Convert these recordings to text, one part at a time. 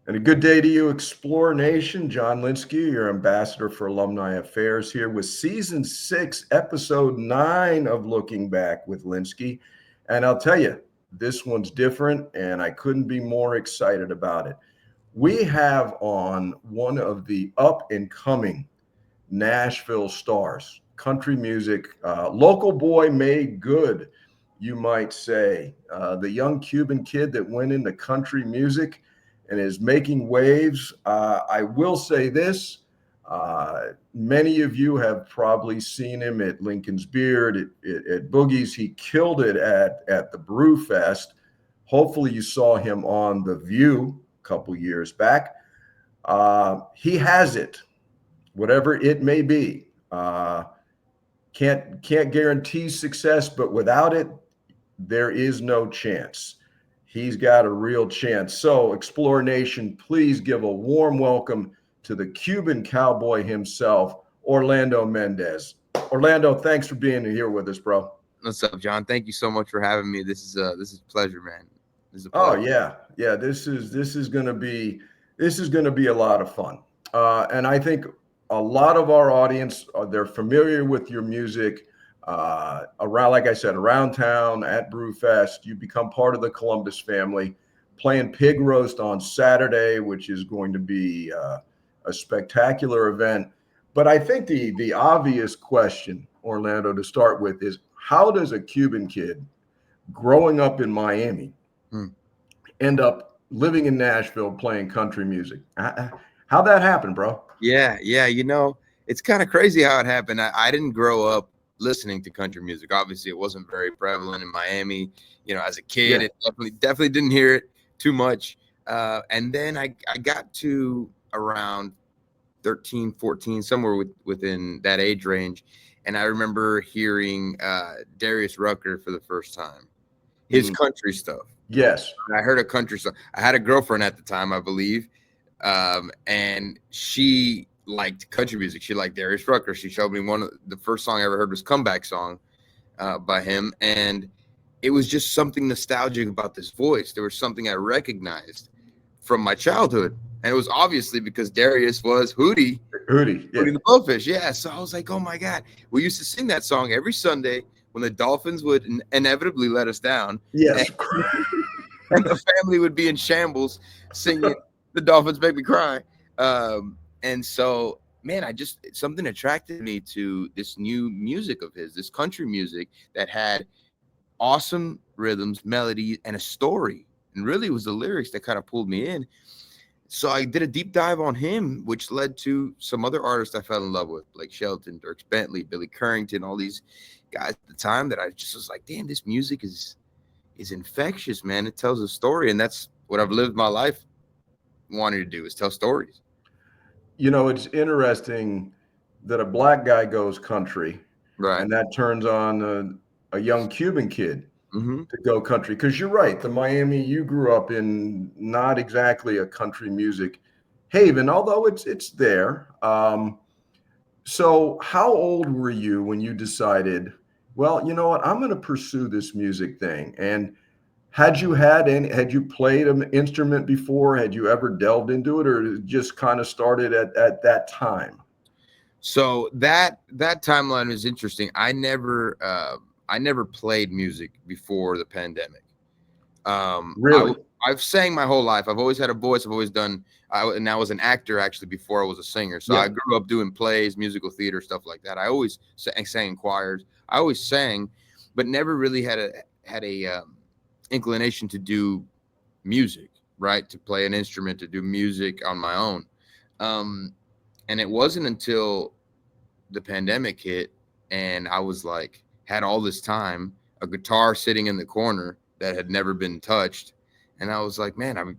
And a good day to you, Explore Nation. John Lynskey, your ambassador for alumni affairs, here with season 6, episode 9 of Looking Back with Lynskey. And I'll tell you, this one's different, and I couldn't be more excited about it. We have on one of the up and coming Nashville stars, country music, local boy made good, you might say. The young Cuban kid that went into country music and is making waves. I will say this. Many of you have probably seen him at Lincoln's Beard, at Boogie's. He killed it at the Brew Fest. Hopefully you saw him on The View a couple years back. He has it, whatever it may be. Can't guarantee success, but without it, there is no chance. He's got a real chance. So, Explore Nation, please give a warm welcome to the Cuban Cowboy himself, Orlando Mendez. Orlando, thanks for being here with us, bro. What's up, John? Thank you so much for having me. This is a pleasure, man. This is a pleasure. Oh yeah. This is gonna be a lot of fun. And I think a lot of our audience they're familiar with your music. Around, like I said, around town at Brewfest, you become part of the Columbus family, playing Pig Roast on Saturday, which is going to be a spectacular event. But I think the obvious question, Orlando, to start with is, how does a Cuban kid growing up in Miami end up living in Nashville playing country music? How'd that happen, bro? Yeah. It's kind of crazy how it happened. I didn't grow up listening to country music. Obviously, it wasn't very prevalent in Miami. As a kid, It definitely didn't hear it too much. And then I got to around 13, 14, somewhere within that age range. And I remember hearing Darius Rucker for the first time, his country stuff. Yes. I heard a country stuff. I had a girlfriend at the time, I believe. And she liked country music. She liked Darius Rucker. She showed me the first song I ever heard was Comeback Song by him. And it was just something nostalgic about this voice. There was something I recognized from my childhood. And it was obviously because Darius was Hootie the Blowfish. Yeah. So I was like, oh my God. We used to sing that song every Sunday when the Dolphins would inevitably let us down. Yes. And the family would be in shambles singing The Dolphins Make Me Cry. And so, man, something attracted me to this new music of his, this country music that had awesome rhythms, melody, and a story. And really, it was the lyrics that kind of pulled me in. So I did a deep dive on him, which led to some other artists I fell in love with, like Shelton, Dierks Bentley, Billy Currington, all these guys at the time that I just was like, damn, this music is infectious, man. It tells a story. And that's what I've lived my life wanting to do, is tell stories. It's interesting that a black guy goes country, right? And that turns on a young Cuban kid to go country. Because you're right, the Miami you grew up in, not exactly a country music haven, although it's there. So how old were you when you decided, well, you know what, I'm going to pursue this music thing? And had you played an instrument before? Had you ever delved into it, or it just kind of started at that time? So that timeline is interesting. I never played music before the pandemic. Really? I've sang my whole life. I've always had a voice. I've always done, and I was an actor actually before I was a singer. So I grew up doing plays, musical theater, stuff like that. I always sang in choirs. I always sang, but never really had a inclination to do music, right? To play an instrument, to do music on my own. And it wasn't until the pandemic hit and I was like, had all this time, a guitar sitting in the corner that had never been touched. And I was like, man,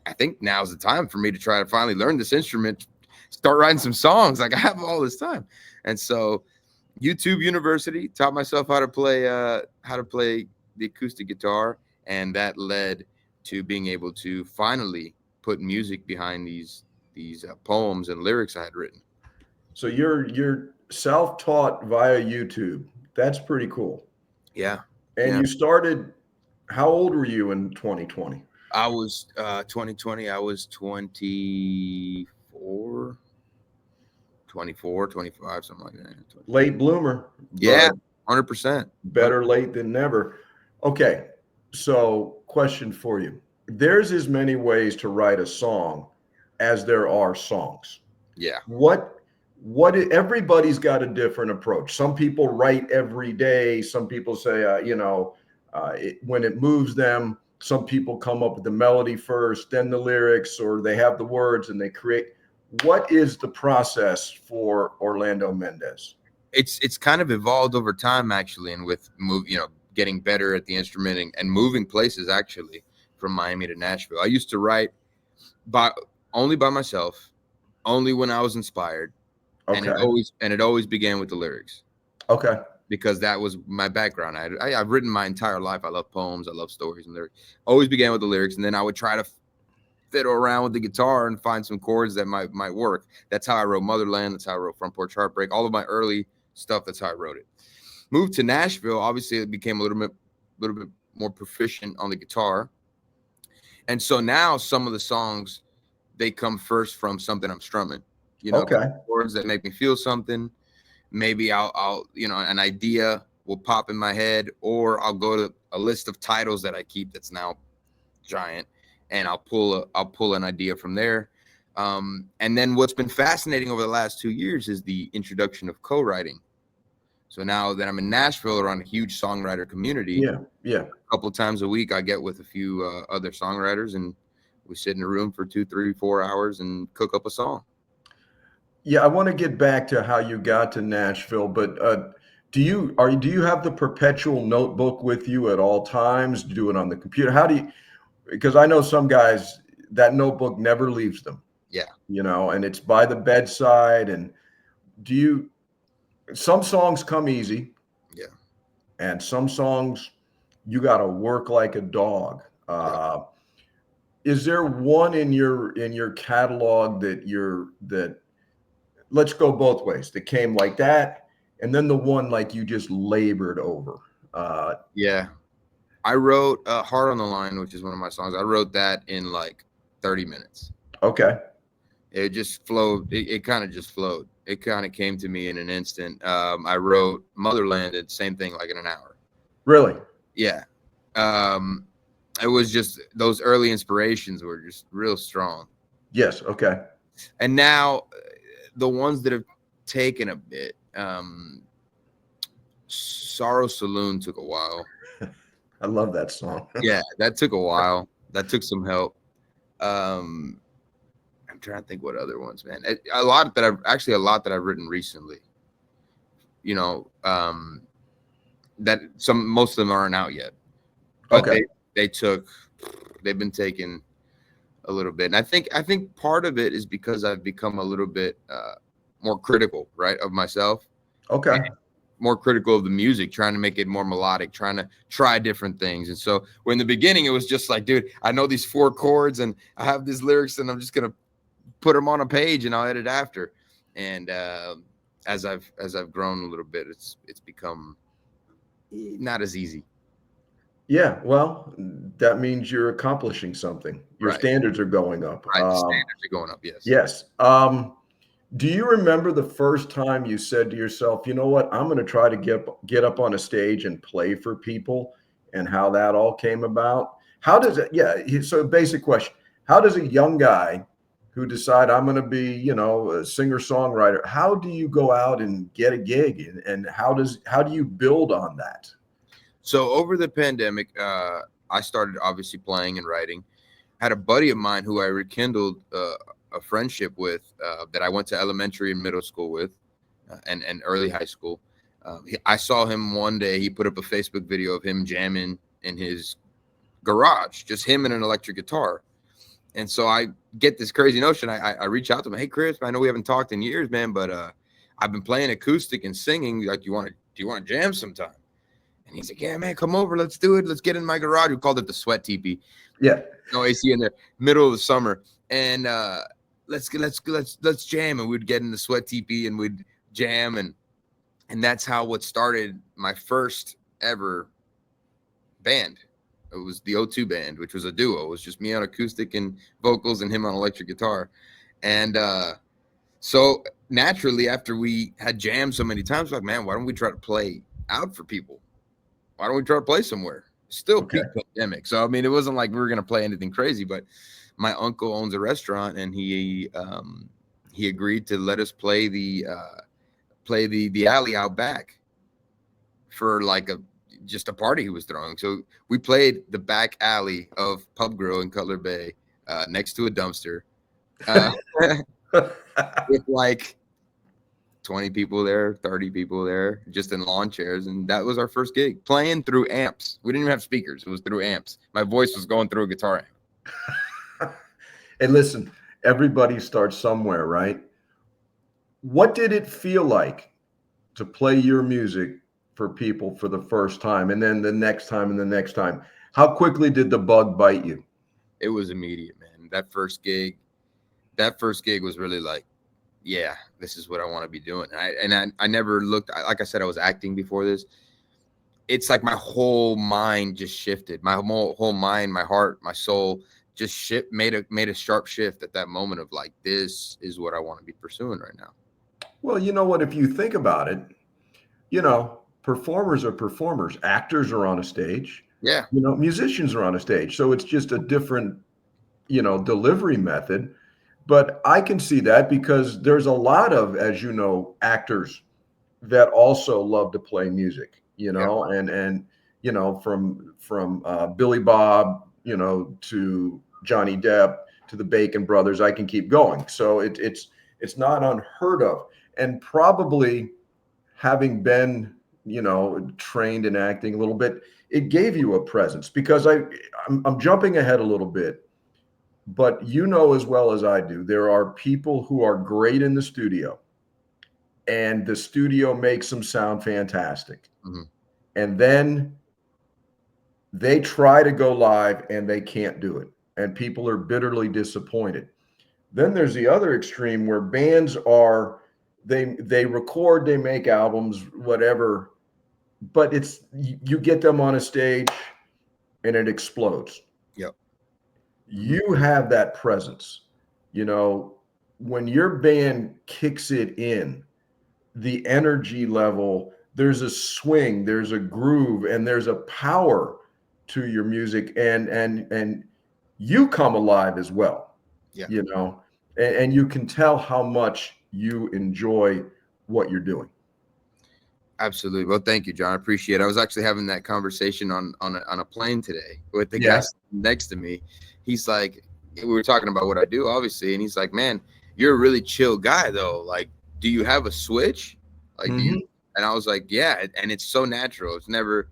I think now's the time for me to try to finally learn this instrument, start writing some songs. Like, I have all this time. And so YouTube University taught myself how to play the acoustic guitar, and that led to being able to finally put music behind these poems and lyrics I had written. So you're self-taught via YouTube. That's pretty cool. Yeah. And you started, how old were you in 2020? I was 2020. I was 24, 25, something like that. Late bloomer, Yeah, but 100%. better late than never. Okay, so question for you. There's as many ways to write a song as there are songs. Yeah. Everybody's got a different approach. Some people write every day. Some people say, when it moves them, some people come up with the melody first, then the lyrics, or they have the words and they create. What is the process for Orlando Mendez? It's kind of evolved over time, actually, and with getting better at the instrument and moving places, actually, from Miami to Nashville. I used to write only by myself, only when I was inspired, and Okay. it always began with the lyrics. Okay. Because that was my background. I've written my entire life. I love poems. I love stories and lyrics. Always began with the lyrics, and then I would try to fiddle around with the guitar and find some chords that might work. That's how I wrote Motherland. That's how I wrote Front Porch Heartbreak. All of my early stuff. That's how I wrote it. Moved to Nashville. Obviously, it became a little bit more proficient on the guitar, and so now some of the songs they come first from something I'm strumming. Okay. Chords that make me feel something. Maybe I'll an idea will pop in my head, or I'll go to a list of titles that I keep that's now giant, and I'll pull an idea from there. And then what's been fascinating over the last 2 years is the introduction of co-writing. So now that I'm in Nashville around a huge songwriter community, yeah, a couple of times a week I get with a few other songwriters, and we sit in a room for 2, 3, 4 hours and cook up a song. Yeah, I want to get back to how you got to Nashville, but do you have the perpetual notebook with you at all times? Do you do it on the computer? How do you? Because I know some guys that notebook never leaves them. Yeah. And it's by the bedside. And some songs come easy. Yeah. And some songs you got to work like a dog. Yeah. Is there one in your catalog that let's go both ways, that came like that, and then the one like you just labored over? Yeah. I wrote Heart on the Line, which is one of my songs. I wrote that in like 30 minutes. Okay. It just flowed. It kind of just flowed. It kind of came to me in an instant. I wrote Motherland, and same thing, like in an hour. Really? Yeah. It was just those early inspirations were just real strong. Yes. Okay. And now the ones that have taken a bit, Sorrow Saloon took a while. I love that song. Yeah, that took a while. That took some help. I'm trying to think what other ones, man. A lot that I've written recently. That most of them aren't out yet. But Okay. they've been taken a little bit. And I think part of it is because I've become a little bit more critical, right, of myself. Okay. More critical of the music, trying to make it more melodic, trying to try different things. And so when in the beginning it was just like, dude, I know these 4 chords and I have these lyrics and I'm just gonna put them on a page and I'll edit after. And as I've grown a little bit, it's become not as easy. Yeah, well, that means you're accomplishing something. Your standards are going up. Right, the standards are going up. Yes. Yes. Do you remember the first time you said to yourself, you know what, I'm going to try to get up on a stage and play for people, and how that all came about? How does it? Yeah. So basic question: how does a young guy who decide I'm going to be, a singer songwriter, how do you go out and get a gig, and how do you build on that? So over the pandemic, I started obviously playing and writing. I had a buddy of mine who I rekindled a friendship with, that I went to elementary and middle school with, and early high school. I saw him one day. He put up a Facebook video of him jamming in his garage, just him and an electric guitar. And so I get this crazy notion. I reach out to him. Hey, Chris, I know we haven't talked in years, man, but I've been playing acoustic and singing. Like, do you want to jam sometime? And he's like, yeah, man, come over. Let's do it. Let's get in my garage. We called it the sweat teepee. Yeah. No AC in there. Middle of the summer. And let's jam. And we'd get in the sweat teepee and we'd jam. And that's what started my first ever band. It was the O2 band, which was a duo. It was just me on acoustic and vocals and him on electric guitar. And so naturally, after we had jammed so many times, like, man, why don't we try to play out for people? Why don't we try to play somewhere? Still peak pandemic. So, I mean, it wasn't like we were going to play anything crazy, but my uncle owns a restaurant, and he agreed to let us play the alley out back for like just a party he was throwing. So we played the back alley of Pub Grill in Cutler Bay, next to a dumpster, with like 20 people there, 30 people there, just in lawn chairs. And that was our first gig, playing through amps. We didn't even have speakers. It was through amps. My voice was going through a guitar amp. And listen, everybody starts somewhere, right? What did it feel like to play your music for people for the first time, and then the next time and the next time? How quickly did the bug bite you? It was immediate, man. That first gig was really like, yeah, this is what I want to be doing. I never looked, like I said, I was acting before this. It's like my whole mind just shifted. My whole mind, my heart, my soul just made a sharp shift at that moment of like, this is what I want to be pursuing right now. Well, you know what, if you think about it, performers are performers. Actors are on a stage. Yeah. Musicians are on a stage. So it's just a different, delivery method. But I can see that because there's a lot of, as you know, actors that also love to play music, and from Billy Bob, to Johnny Depp, to the Bacon brothers. I can keep going. So it's not unheard of. And probably having been, trained in acting a little bit, it gave you a presence, because I'm jumping ahead a little bit, but as well as I do, there are people who are great in the studio, and the studio makes them sound fantastic. Mm-hmm. And then they try to go live and they can't do it, and people are bitterly disappointed. Then there's the other extreme where bands they record, they make albums, whatever, but you get them on a stage and it explodes. Yep. You have that presence. When your band kicks it in, the energy level, there's a swing, there's a groove, and there's a power to your music, and you come alive as well. Yeah. And you can tell how much you enjoy what you're doing. Absolutely. Well, thank you, John. I appreciate it. I was actually having that conversation on a plane today with the guy next to me. He's like, we were talking about what I do, obviously, and he's like, man, you're a really chill guy, though. Like, do you have a switch? Like, do you? And I was like, yeah. And it's so natural. It's never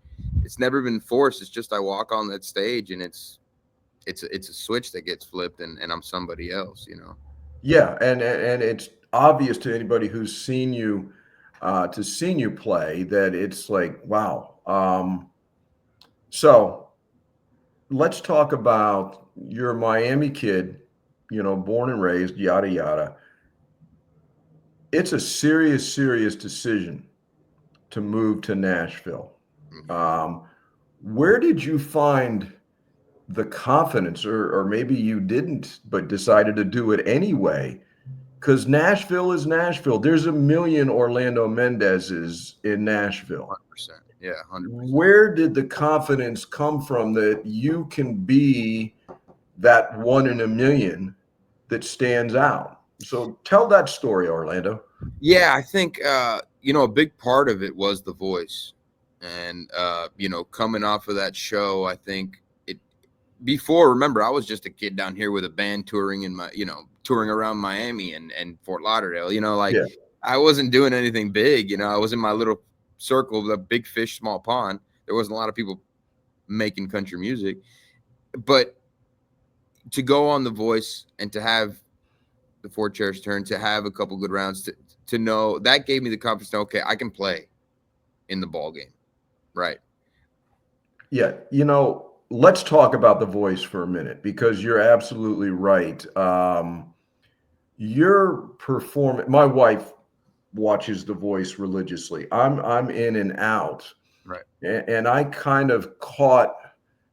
been forced. It's just I walk on that stage, and it's a switch that gets flipped, and I'm somebody else, Yeah, and it's obvious to anybody who's seen you play that it's like, wow. So let's talk about your Miami kid, born and raised, yada yada. It's a serious decision to move to Nashville. Where did you find the confidence, or maybe you didn't, but decided to do it anyway? Because Nashville is Nashville. There's a million Orlando Mendezes in Nashville. 100%. Yeah, 100%. Where did the confidence come from that you can be that one in a million that stands out? So tell that story, Orlando. Yeah, I think, a big part of it was the voice. And, coming off of that show, I think remember, I was just a kid down here with a band touring touring around Miami and Fort Lauderdale, I wasn't doing anything big. I was in my little circle, the big fish, small pond. There wasn't a lot of people making country music, but to go on The Voice and to have the 4 chairs turn, to have a couple good rounds, to know that gave me the confidence to, okay, I can play in the ball game. Right. Yeah. Let's talk about The Voice for a minute, because you're absolutely right. Your performance, my wife watches The Voice religiously. I'm in and out. Right. And I kind of caught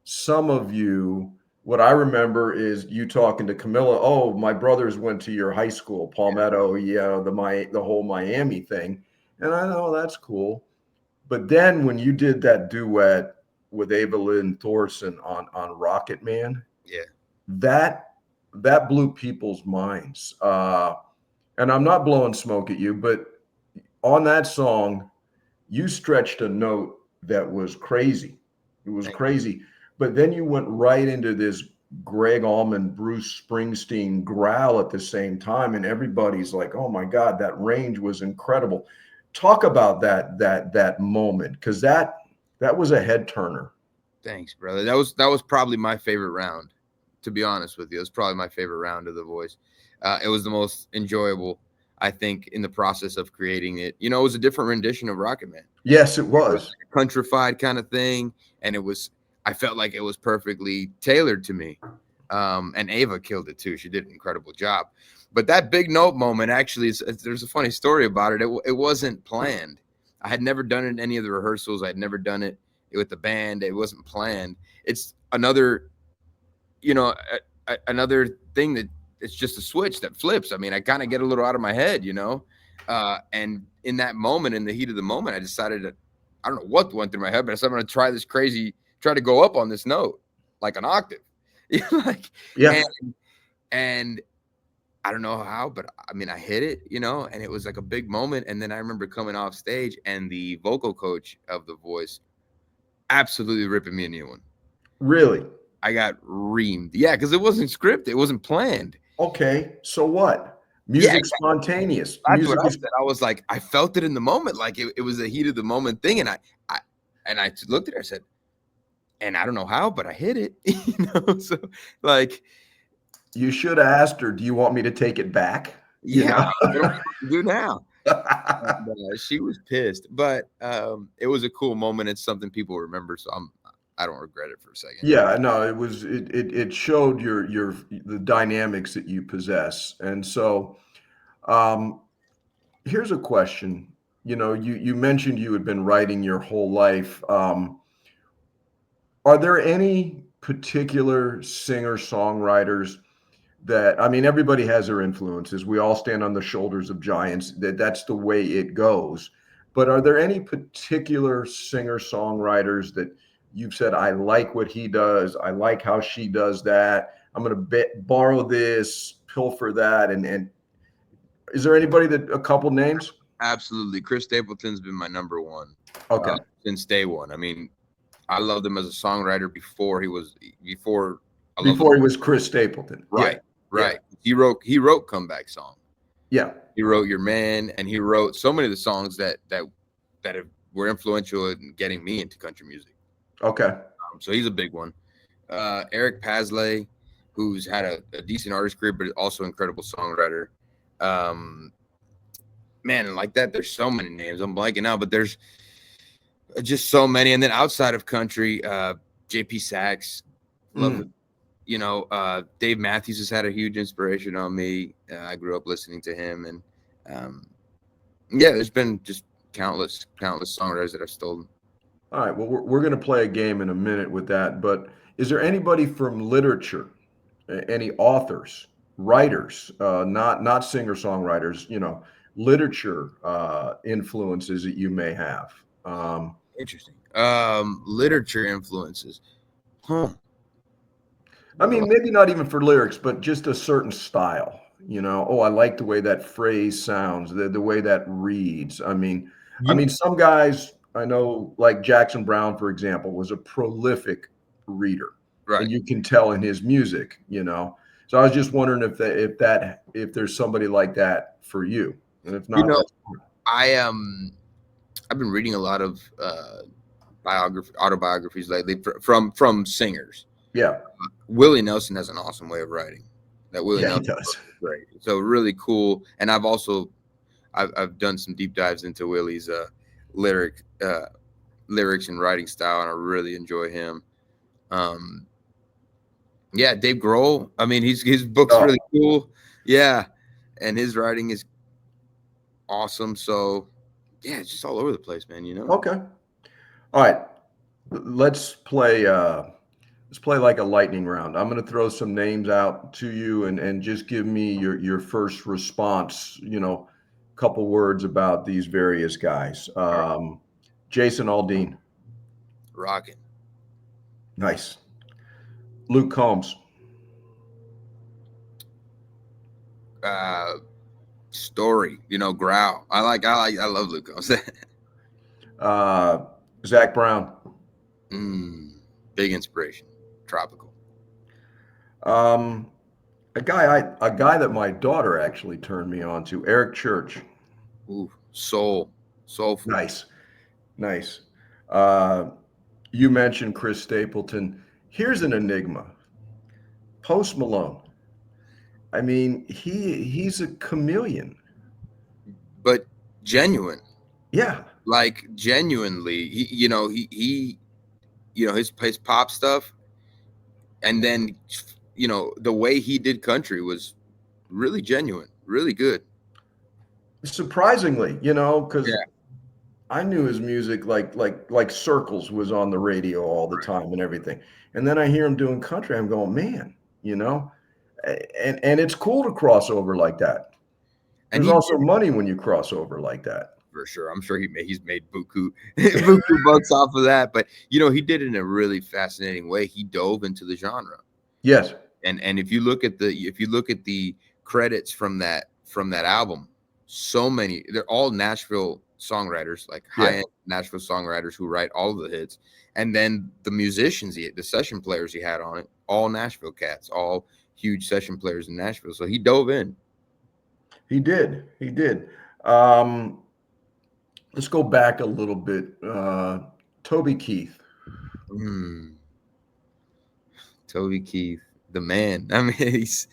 some of you, what I remember is you talking to Camilla. Oh, my brothers went to your high school, Palmetto. Yeah, the whole Miami thing, and I know that's cool. But then when you did that duet with Ava Lynn Thorson on Rocket Man, Yeah. that blew people's minds. And I'm not blowing smoke at you, but on that song, you stretched a note that was crazy. It was crazy. But then you went right into this Greg Allman, Bruce Springsteen growl at the same time, and everybody's like, "Oh my God, that range was incredible." Talk about that moment, because that was a head turner. Thanks, brother. That was probably my favorite round. To be honest with you, it was probably my favorite round of The Voice. It was the most enjoyable, I think, in the process of creating it. You know, it was a different rendition of Rocket Man. Yes, it It was was. like a countrified kind of thing, and I felt like it was perfectly tailored to me. And Ava killed it too. She did an incredible job. But that big note moment, actually, there's a funny story about it. It wasn't planned. I had never done it in any of the rehearsals. I had never done it with the band. It wasn't planned. It's another, another thing that it's just a switch that flips. I mean, I kind of get a little out of my head, and in that moment, in the heat of the moment, I decided that I don't know what went through my head, but I said, I'm going to try to go up on this note, like an octave. Yeah. And I don't know how, but I mean, I hit it, and it was like a big moment. And then I remember coming off stage and the vocal coach of The Voice absolutely ripping me a new one. Really? I got reamed. Yeah, because it wasn't scripted. It wasn't planned. Okay. So what? Music spontaneous. That's Music what I is. said. I was like, I felt it in the moment. Like it was a heat of the moment thing. And I looked at her, I said, and I don't know how, but I hit it, So like, You should have asked her, do you want me to take it back? yeah, what am I supposed to do now? And, she was pissed, but it was a cool moment. It's something people remember, so I don't regret it for a second. Yeah, no, it showed the dynamics that you possess. And so um here's a question. You mentioned you had been writing your whole life. Are there any particular singer-songwriters that, I mean, everybody has their influences. We all stand on the shoulders of giants. That's the way it goes. But are there any particular singer-songwriters that you've said, I like what he does, I like how she does that, I'm going to borrow this, pilfer that, and is there anybody a couple names? Absolutely. Chris Stapleton's been my number one Okay. Since day one. I mean, I loved him as a songwriter before he was Chris Stapleton. Right. Yeah. Right. Yeah. He wrote Comeback Song. Yeah. He wrote Your Man, and he wrote so many of the songs that were influential in getting me into country music. Okay. So he's a big one. Eric Pasley, who's had a decent artist career, but also incredible songwriter. Man, like that, there's so many names. I'm blanking out, but there's just so many. And then outside of country, JP Sachs, love it. Dave Matthews has had a huge inspiration on me. I grew up listening to him, and there's been just countless songwriters that I've stolen. All right. Well, we're going to play a game in a minute with that. But is there anybody from literature, any authors, writers, not singer songwriters, literature influences that you may have? Interesting. Literature influences. Huh. I mean, maybe not even for lyrics, but just a certain style. Oh, I like the way that phrase sounds, the way that reads. I mean, some guys I know, like Jackson Browne, for example, was a prolific reader, right? And you can tell in his music. So I was just wondering if there's somebody like that for you, and if not, I've been reading a lot of autobiographies lately from singers. Yeah. Willie Nelson has an awesome way of writing. That Willie Nelson does. Great. So really cool. And I've done some deep dives into Willie's lyrics and writing style, and I really enjoy him. Dave Grohl. I mean, his book's really cool. Yeah. And his writing is awesome. So it's just all over the place, man, Okay. All right. Let's play let's play like a lightning round. I'm going to throw some names out to you, and just give me your first response. Couple words about these various guys. Jason Aldean. Rockin'. Nice. Luke Combs. Story, growl. I love Luke Combs. Zach Brown. Big inspiration. Tropical. A guy that my daughter actually turned me on to, Eric Church. Ooh, soulful. Nice. You mentioned Chris Stapleton. Here's an enigma. Post Malone. I mean, he's a chameleon, but genuine. Yeah, like genuinely. He his pop stuff, and then the way he did country was really genuine, really good. Surprisingly, because I knew his music like Circles was on the radio all the time and everything, and then I hear him doing country. I'm going, man, and it's cool to cross over like that. And there's also money when you cross over like that. For sure. I'm sure he's made buku bucks off of that. But he did it in a really fascinating way. He dove into the genre. Yes. And if you look at the credits from that album, so many, they're all Nashville songwriters, like high-end Nashville songwriters who write all of the hits. And then the musicians, the session players he had on it, all Nashville cats, all huge session players in Nashville. So he dove in. He did. Let's go back a little bit. Toby Keith. Toby Keith, the man. I mean, he's,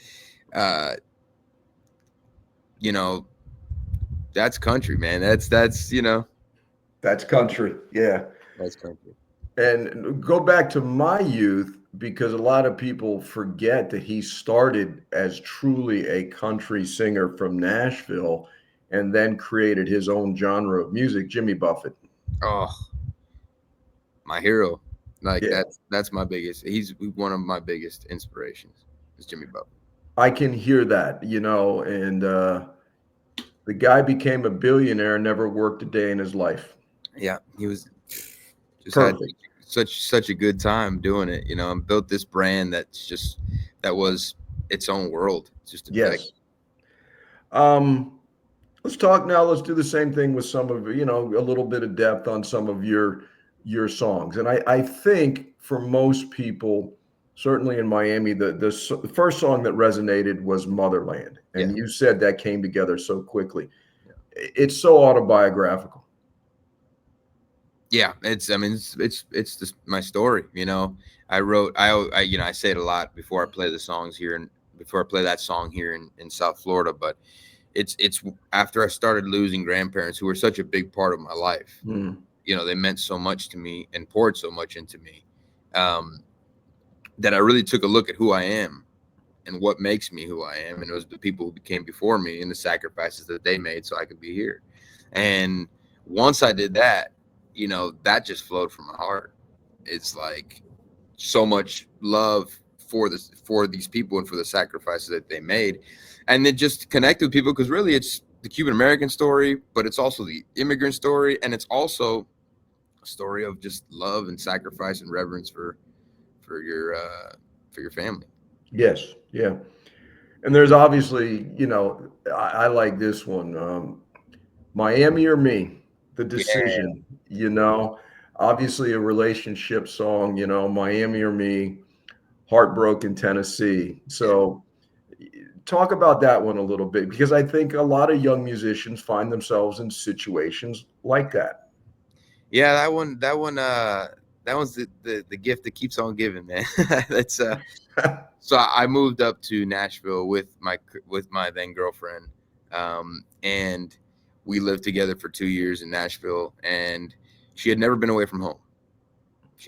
that's country, man. That's That's country. Yeah. That's country. And go back to my youth, because a lot of people forget that he started as truly a country singer from Nashville and then created his own genre of music. Jimmy Buffett. Oh, my hero. That's my biggest. He's one of my biggest inspirations is Jimmy Buffett. I can hear that, and the guy became a billionaire and never worked a day in his life. Yeah, he was just perfect. Had such a good time doing it, and built this brand that was its own world. It's just yes. Let's talk now. Let's do the same thing with some of, a little bit of depth on some of your songs. And I think for most people, certainly in Miami, the first song that resonated was Motherland. And you said that came together so quickly. Yeah. It's so autobiographical. Yeah, it's just my story. I say it a lot before I play the songs here and before I play that song here in South Florida, but it's after I started losing grandparents who were such a big part of my life. They meant so much to me and poured so much into me, that I really took a look at who I am and what makes me who I am. And it was the people who came before me and the sacrifices that they made so I could be here. And once I did that, that just flowed from my heart. It's like so much love for these people and for the sacrifices that they made. And then just connect with people, because really it's the Cuban American story, but it's also the immigrant story. And it's also a story of just love and sacrifice and reverence for your family. Yes. Yeah. And there's obviously, I like this one, Miami or Me, The Decision, obviously a relationship song, Miami or Me, Heartbroken Tennessee. So talk about that one a little bit, because I think a lot of young musicians find themselves in situations like that. Yeah, that one's the gift that keeps on giving, man. That's so I moved up to Nashville with my then girlfriend, and we lived together for 2 years in Nashville, and she had never been away from home.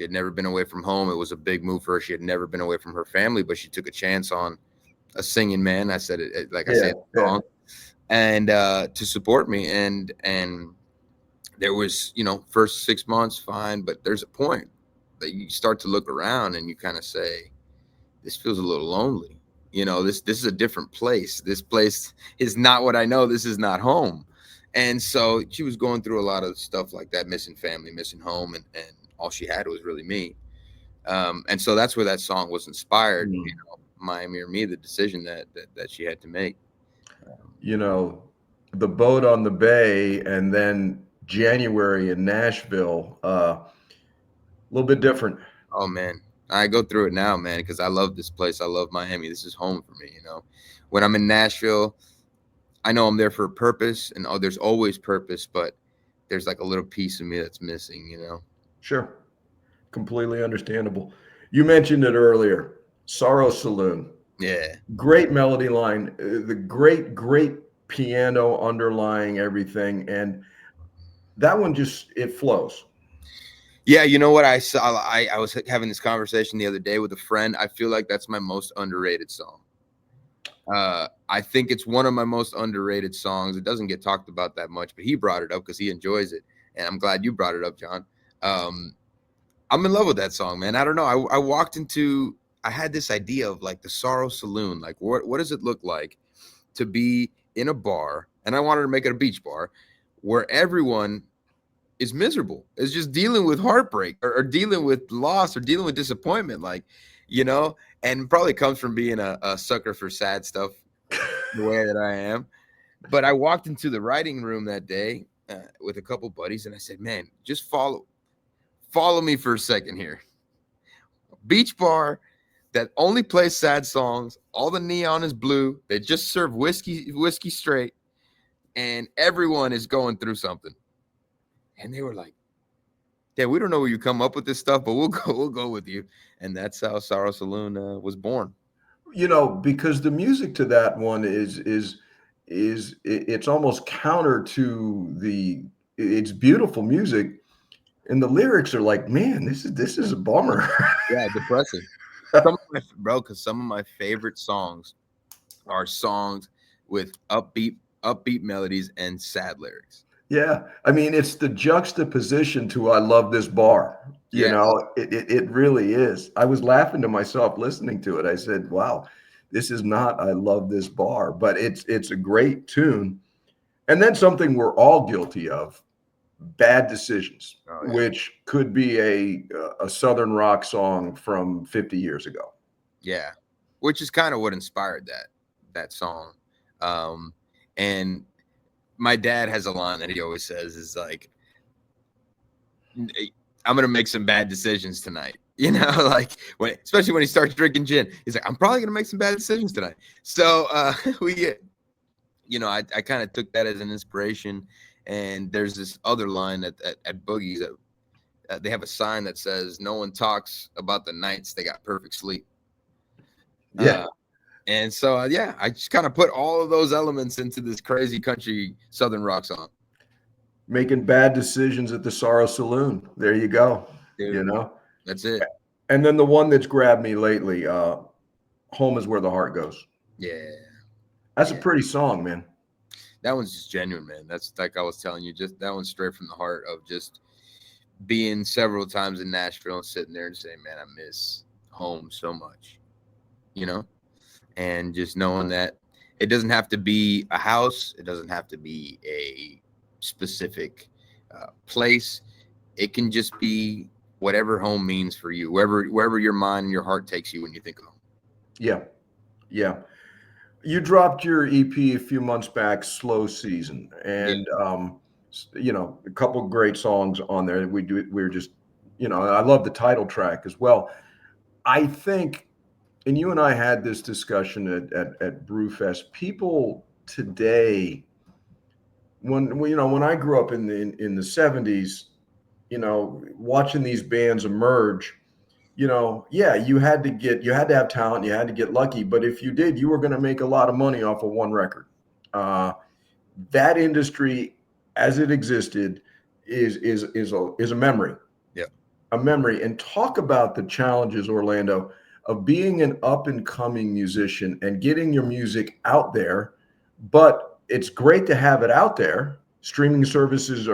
It was a big move for her. She had never been away from her family, but she took a chance on a singing man. I said it like I said wrong, and to support me, and there was, first 6 months fine, but there's a point that you start to look around and you kind of say, this feels a little lonely. You know, this is a different place. This place is not what I know. This is not home. And so she was going through a lot of stuff like that, missing family, missing home, and all she had was really me. And so that's where that song was inspired. You know, Miami or Me, the decision that she had to make. You know, the boat on the bay, and then January in Nashville, a little bit different. Oh man, I go through it now, man, because I love this place. I love Miami. This is home for me. You know, when I'm in Nashville, I know I'm there for a purpose, and there's always purpose, but there's like a little piece of me that's missing. You know. Sure. Completely understandable. You mentioned it earlier, Sorrow Saloon. Yeah. Great melody line, the great piano underlying everything. And that one just, it flows. Yeah, you know what I saw? I was having this conversation the other day with a friend. I feel like that's my most underrated song. I think it's one of my most underrated songs. It doesn't get talked about that much, but he brought it up because he enjoys it. And I'm glad you brought it up, John. I'm in love with that song, man. I don't know. I had this idea of like the Sorrow Saloon. Like, what does it look like to be in a bar? And I wanted to make it a beach bar where everyone is miserable. Is just dealing with heartbreak or dealing with loss or dealing with disappointment. Like, you know, and probably comes from being a sucker for sad stuff the way that I am. But I walked into the writing room that day with a couple buddies and I said, man, just follow me for a second here. Beach bar that only plays sad songs. All the neon is blue. They just serve whiskey straight. And everyone is going through something. And they were like, yeah, we don't know where you come up with this stuff, but we'll go with you. And that's how Sorrow Saloon was born. You know, because the music to that one it's almost counter to it's beautiful music. And the lyrics are like, man, this is a bummer. Yeah, depressing. Because some of my favorite songs are songs with upbeat melodies and sad lyrics. Yeah. I mean, it's the juxtaposition to I love this bar. You Yeah. know, it really is. I was laughing to myself listening to it. I said, wow, this is not I love this bar, but it's a great tune. And then something we're all guilty of, Bad Decisions, which could be a Southern rock song from 50 years ago. Yeah. Which is kind of what inspired that song. And my dad has a line that he always says is like, I'm going to make some bad decisions tonight. You know, like especially when he starts drinking gin, he's like, I'm probably going to make some bad decisions tonight. So you know, I kind of took that as an inspiration. And there's this other line at Boogie's that they have a sign that says, no one talks about the nights they got perfect sleep. Yeah. And so, yeah, I just kind of put all of those elements into this crazy country Southern rock song. Making bad decisions at the Sorrow Saloon. There you go. Dude, you know, that's it. And then the one that's grabbed me lately, Home is Where the Heart Goes. Yeah. That's a pretty song, man. That one's just genuine, man. That's like I was telling you, just that one's straight from the heart of just being several times in Nashville and sitting there and saying, man, I miss home so much, you know? And just knowing that it doesn't have to be a house. It doesn't have to be a specific place. It can just be whatever home means for you, wherever your mind and your heart takes you when you think of home. Yeah. Yeah. You dropped your EP a few months back, Slow Season, and you know, a couple of great songs on there. We're just, you know, I love the title track as well. I think, and you and I had this discussion at Brewfest. People today, when I grew up in the 70s, you know, watching these bands emerge, you know, yeah, you had to have talent, you had to get lucky, but if you did, you were going to make a lot of money off of one record. That industry, as it existed, is a memory. Yeah, a memory. And talk about the challenges, Orlando, of being an up and coming musician and getting your music out there. But it's great to have it out there. Streaming services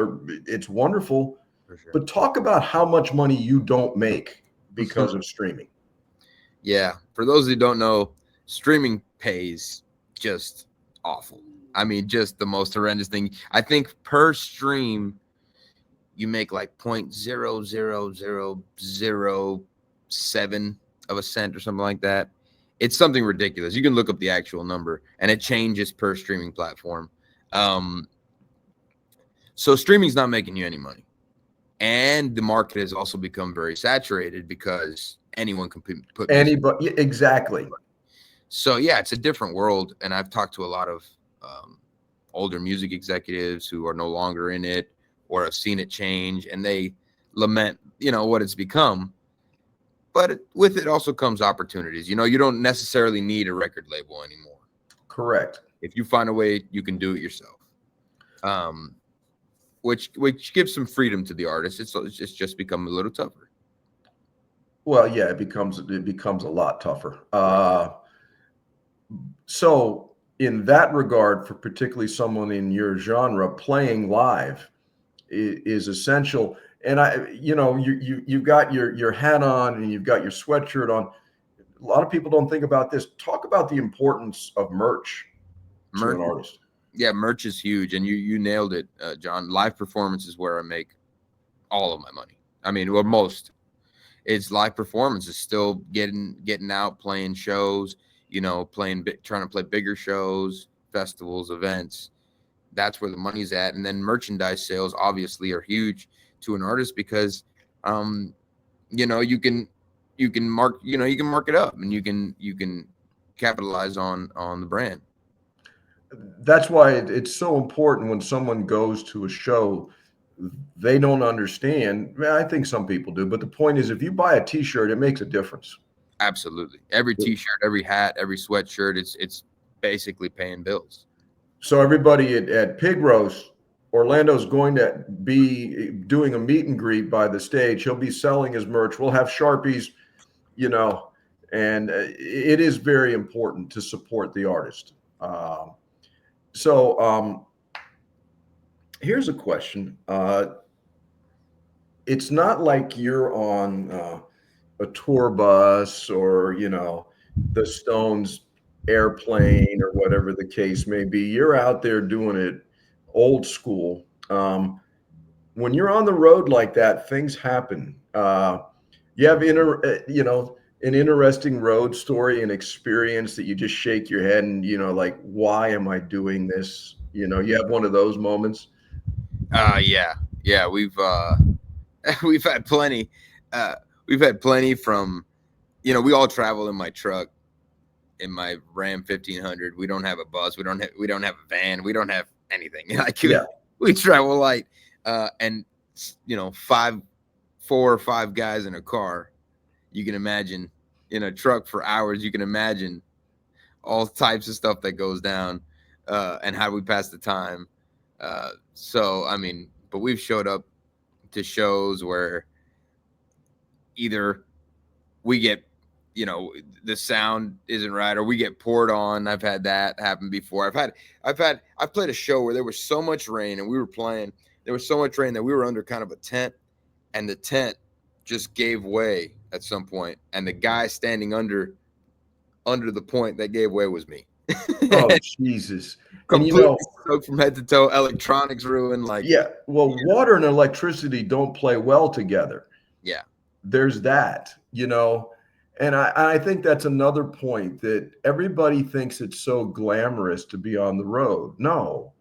it's wonderful. For sure. But talk about how much money you don't make because of streaming. Yeah. For those who don't know, streaming pays just awful. I mean, just the most horrendous thing. I think per stream, you make like 0.00007 of a cent or something like that. It's something ridiculous. You can look up the actual number, and it changes per streaming platform. So streaming's not making you any money. And the market has also become very saturated because anyone can put anybody. Exactly. So yeah, it's a different world. And I've talked to a lot of older music executives who are no longer in it or have seen it change, and they lament, what it's become. But with it also comes opportunities. You don't necessarily need a record label anymore. Correct. If you find a way, you can do it yourself. Which gives some freedom to the artist. It's just become a little tougher. Well, yeah, it becomes a lot tougher. So in that regard, for particularly someone in your genre, playing live is essential. And you've got your hat on and you've got your sweatshirt on. A lot of people don't think about this. Talk about the importance of merch to an artist. Yeah, merch is huge, and you nailed it, John. Live performance is where I make all of my money. I mean, well, most. It's live performance. It's still getting out, playing shows. Trying to play bigger shows, festivals, events. That's where the money's at. And then merchandise sales obviously are huge to an artist because, you can mark it up, and you can capitalize on the brand. That's why it's so important when someone goes to a show. They don't understand. I think some people do, but the point is, if you buy a T-shirt, it makes a difference. Absolutely. Every T-shirt, every hat, every sweatshirt, it's basically paying bills. So everybody at Pig Roast, Orlando's going to be doing a meet and greet by the stage. He'll be selling his merch. We'll have Sharpies, and it is very important to support the artist. So here's a question. It's not like you're on a tour bus or, the Stones airplane or whatever the case may be. You're out there doing it old school. When you're on the road like that, things happen. You have an interesting road story and experience that you just shake your head and like, why am I doing this? You have one of those moments. Yeah, we've we've had plenty. We've had plenty from, we all travel in my truck, in my Ram 1500. We don't have a bus. We don't have a van. We don't have anything. We travel light, and 4 or 5 guys in a car. You can imagine, in a truck for hours. You can imagine all types of stuff that goes down, and how we pass the time. But we've showed up to shows where either we get, the sound isn't right, or we get poured on. I've had that happen before. I've played a show where there was so much rain and we were playing. There was so much rain that we were under kind of a tent, and the tent just gave way at some point, and the guy standing under the point that gave way was me. Oh, Jesus. Completely soaked from head to toe, electronics ruined. Well, water and electricity don't play well together. Yeah. There's that, and I think that's another point, that everybody thinks it's so glamorous to be on the road. No,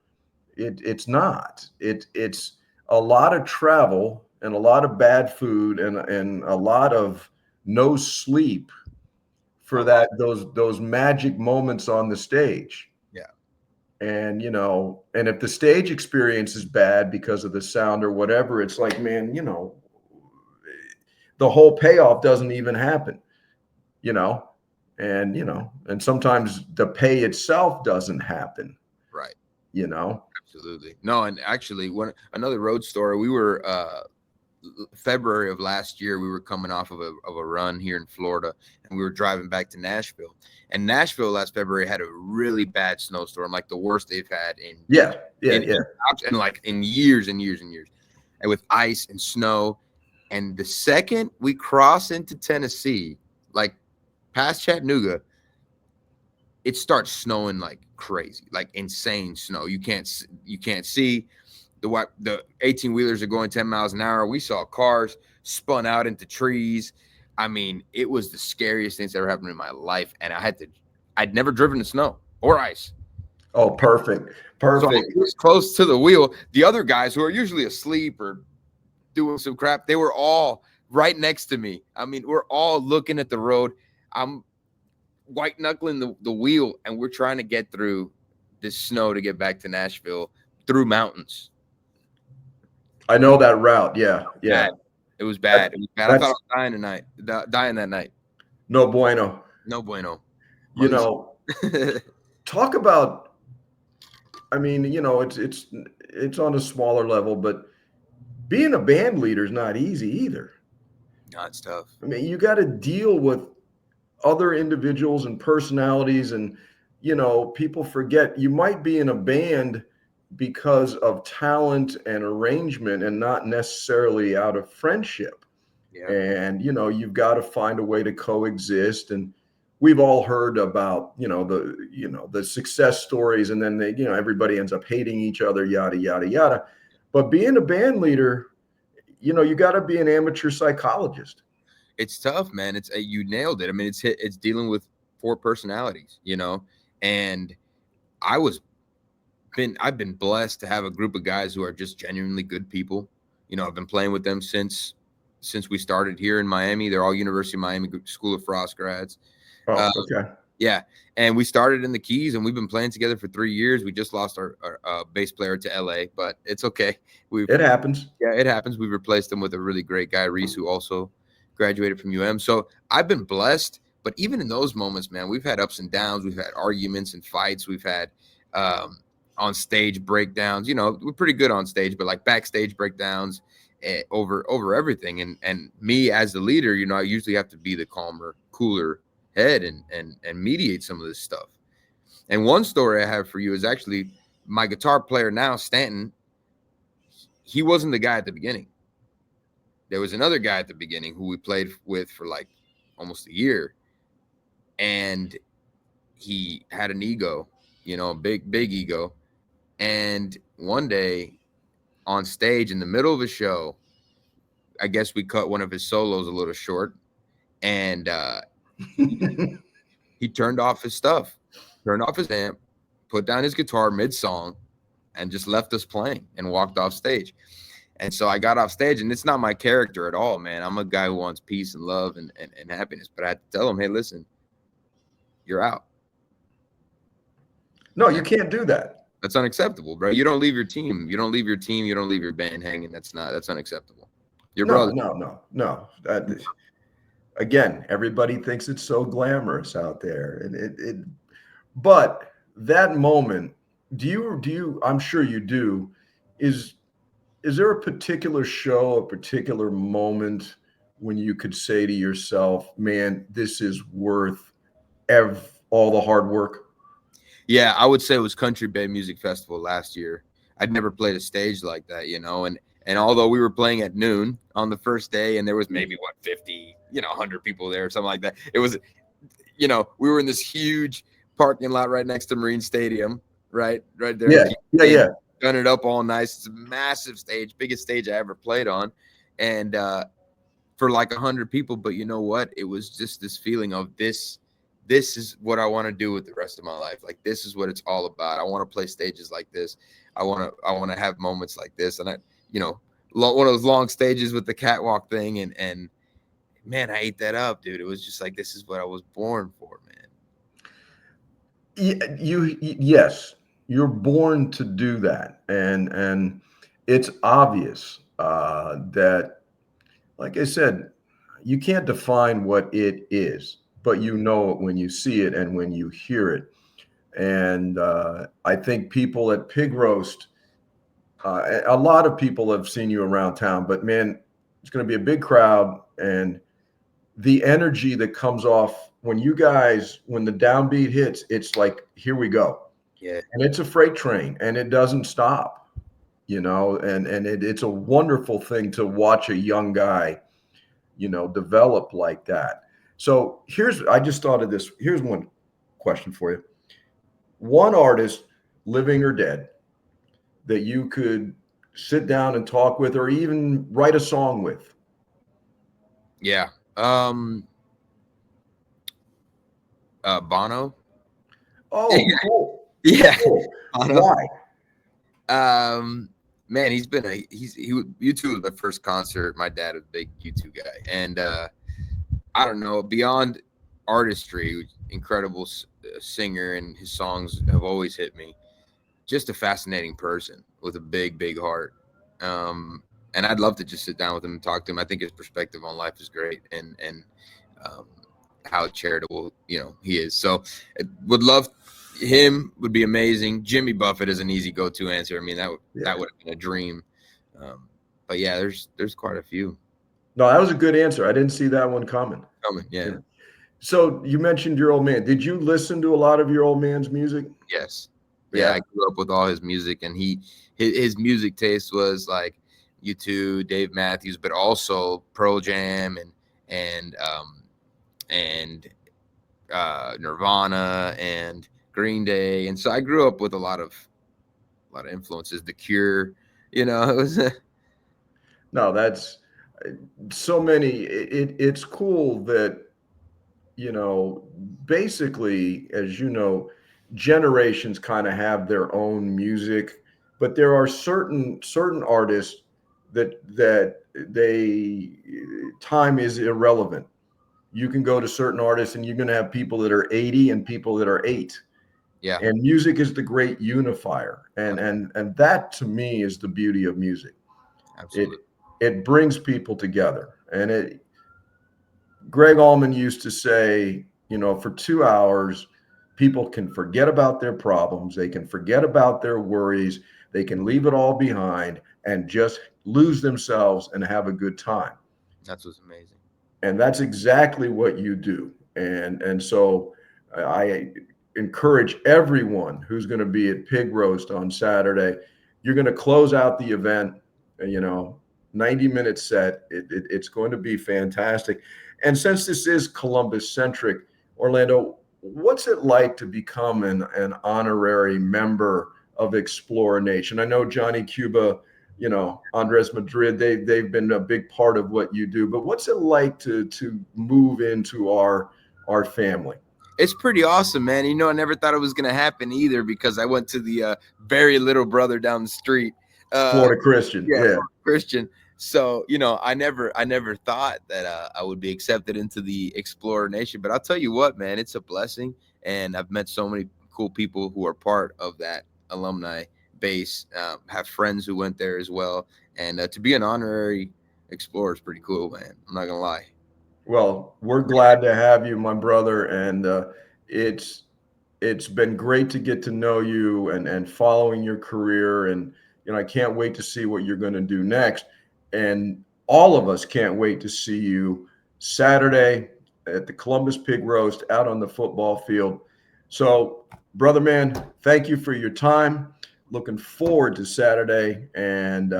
it's not. It's a lot of travel and a lot of bad food and a lot of no sleep for those magic moments on the stage. Yeah. And and if the stage experience is bad because of the sound or whatever, it's like, man, the whole payoff doesn't even happen, and sometimes the pay itself doesn't happen. Right. Absolutely. No, and actually, another road story, we were February of last year, we were coming off of a run here in Florida, and we were driving back to Nashville. And Nashville last February had a really bad snowstorm, like the worst they've had in like in years and years and years. and with ice and snow. And the second we cross into Tennessee, like past Chattanooga, it starts snowing like crazy, like insane snow. You can't see the 18-wheelers are going 10 miles an hour. We saw cars spun out into trees. I mean, it was the scariest thing that's ever happened in my life. And I'd never driven in snow or ice. Oh, perfect. So I was close to the wheel. The other guys who are usually asleep or doing some crap, they were all right next to me. I mean, we're all looking at the road. I'm white knuckling the wheel, and we're trying to get through this snow to get back to Nashville through mountains. I know that route. Yeah. Bad. It was bad. It was bad. I thought I was dying that night. No bueno. No bueno. You know, talk about, I mean, you know, it's on a smaller level, but being a band leader is not easy either. No, it's tough. I mean, you got to deal with other individuals and personalities, and, you know, people forget you might be in a band because of talent and arrangement and not necessarily out of friendship. Yeah. And, you know, you've got to find a way to coexist. And we've all heard about, you know, the success stories, and then you know, everybody ends up hating each other, yada, yada, yada. But being a band leader, you know, you got to be an amateur psychologist. It's tough, man. You nailed it. I mean, it's dealing with 4 personalities, you know, and I've been blessed to have a group of guys who are just genuinely good people. You know, I've been playing with them since we started here in Miami. They're all University of Miami School of Frost grads. Oh, okay. Yeah. And we started in the Keys, and we've been playing together for 3 years. We just lost our bass player to LA, but it's okay. It happens. Yeah, it happens. We've replaced him with a really great guy, Reese, who also graduated from UM. So I've been blessed, but even in those moments, man, we've had ups and downs. We've had arguments and fights. We've had on stage breakdowns. You know, we're pretty good on stage, but like backstage breakdowns over everything. And me as the leader, you know, I usually have to be the calmer, cooler head and mediate some of this stuff. And one story I have for you is actually my guitar player now, Stanton. He wasn't the guy at the beginning. There was another guy at the beginning who we played with for like almost a year, and he had an ego, you know, a big ego. And one day on stage in the middle of a show, I guess we cut one of his solos a little short, and he turned off his stuff, turned off his amp, put down his guitar mid-song, and just left us playing and walked off stage. And so I got off stage, and it's not my character at all, man. I'm a guy who wants peace and love and happiness. But I had to tell him, hey, listen, you're out. No, you can't do that. That's unacceptable, bro. You don't leave your team. You don't leave your team. You don't leave your band hanging. That's unacceptable. Your brother. No. Again, everybody thinks it's so glamorous out there. But that moment, do you, I'm sure you do, is there a particular show, a particular moment when you could say to yourself, man, this is worth all the hard work? Yeah, I would say it was Country Bay Music Festival last year. I'd never played a stage like that, you know, and although we were playing at noon on the first day, and there was maybe 50, 100 people there or something like that. It was, you know, we were in this huge parking lot right next to Marine Stadium, right there. Yeah. Done it up all nice. It's a massive stage, biggest stage I ever played on, and for like 100 people. But you know what? It was just this feeling of this is what I want to do with the rest of my life. Like, this is what it's all about. I want to play stages like this. I want to have moments like this. And one of those long stages with the catwalk thing, and man, I ate that up, dude. It was just like, this is what I was born for, man. Yes. You're born to do that. And it's obvious that, like I said, you can't define what it is, but you know it when you see it and when you hear it. And I think people at Pig Roast, a lot of people have seen you around town, but man, it's going to be a big crowd. And the energy that comes off when the downbeat hits, it's like, here we go. Yeah. And it's a freight train, and it doesn't stop. you know, and it's a wonderful thing to watch a young guy, you know, develop like that. So I just thought of this. Here's one question for you. One artist, living or dead, that you could sit down and talk with or even write a song with. Yeah. Bono. Oh, cool. Yeah. Cool. Bono. Why? Man, U2 was my first concert. My dad was a big U2 guy, and I don't know, beyond artistry, incredible singer, and his songs have always hit me. Just a fascinating person with a big, big heart. And I'd love to just sit down with him and talk to him. I think his perspective on life is great, and um, how charitable, he is. So would love him, would be amazing. Jimmy Buffett is an easy go-to answer. I mean, that would have been a dream. But yeah, there's quite a few. No, that was a good answer. I didn't see that one coming. Yeah. So you mentioned your old man. Did you listen to a lot of your old man's music? Yes. Yeah, I grew up with all his music, and his music taste was like U2, Dave Matthews, but also Pearl Jam and Nirvana and Green Day, and so I grew up with a lot of influences. The Cure, it was. No, that's so many. It's cool that, basically, as you know, generations kind of have their own music, but there are certain artists that time is irrelevant. You can go to certain artists and you're going to have people that are 80 and people that are 8. Yeah. And music is the great unifier. And that to me is the beauty of music. Absolutely. It brings people together. And Greg Allman used to say, for 2 hours, people can forget about their problems. They can forget about their worries. They can leave it all behind and just lose themselves and have a good time. That's what's amazing. And that's exactly what you do. And so I encourage everyone who's going to be at Pig Roast on Saturday. You're going to close out the event, 90-minute set. It's going to be fantastic. And since this is Columbus centric, Orlando, what's it like to become an honorary member of Explore Nation? I know Johnny Cuba, Andres Madrid, they've been a big part of what you do, but what's it like to move into our family? It's pretty awesome, man. I never thought it was going to happen either, because I went to the very little brother down the street. Florida Christian. Yeah. Christian. So, I never thought that I would be accepted into the Explorer Nation. But I'll tell you what, man, it's a blessing. And I've met so many cool people who are part of that alumni base, have friends who went there as well. And to be an honorary Explorer is pretty cool, man. I'm not going to lie. Well, we're glad to have you, my brother. And it's been great to get to know you and following your career. And, I can't wait to see what you're going to do next. And all of us can't wait to see you Saturday at the Columbus Pig Roast out on the football field. So, brother man, thank you for your time. Looking forward to Saturday. And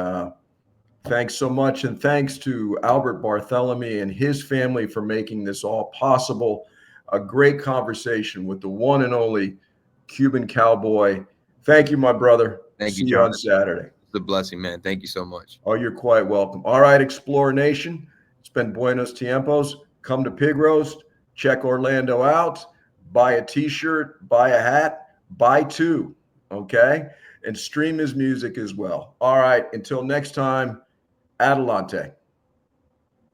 thanks so much. And thanks to Albert Bartholomew and his family for making this all possible. A great conversation with the one and only Cuban Cowboy. Thank you, my brother. Thank you, See John. you on Saturday. It's a blessing, man. Thank you so much. Oh, you're quite welcome. All right, Explorer Nation. It's been Buenos Tiempos. Come to Pig Roast. Check Orlando out. Buy a T-shirt. Buy a hat. Buy 2. Okay? And stream his music as well. All right. Until next time, Adelante.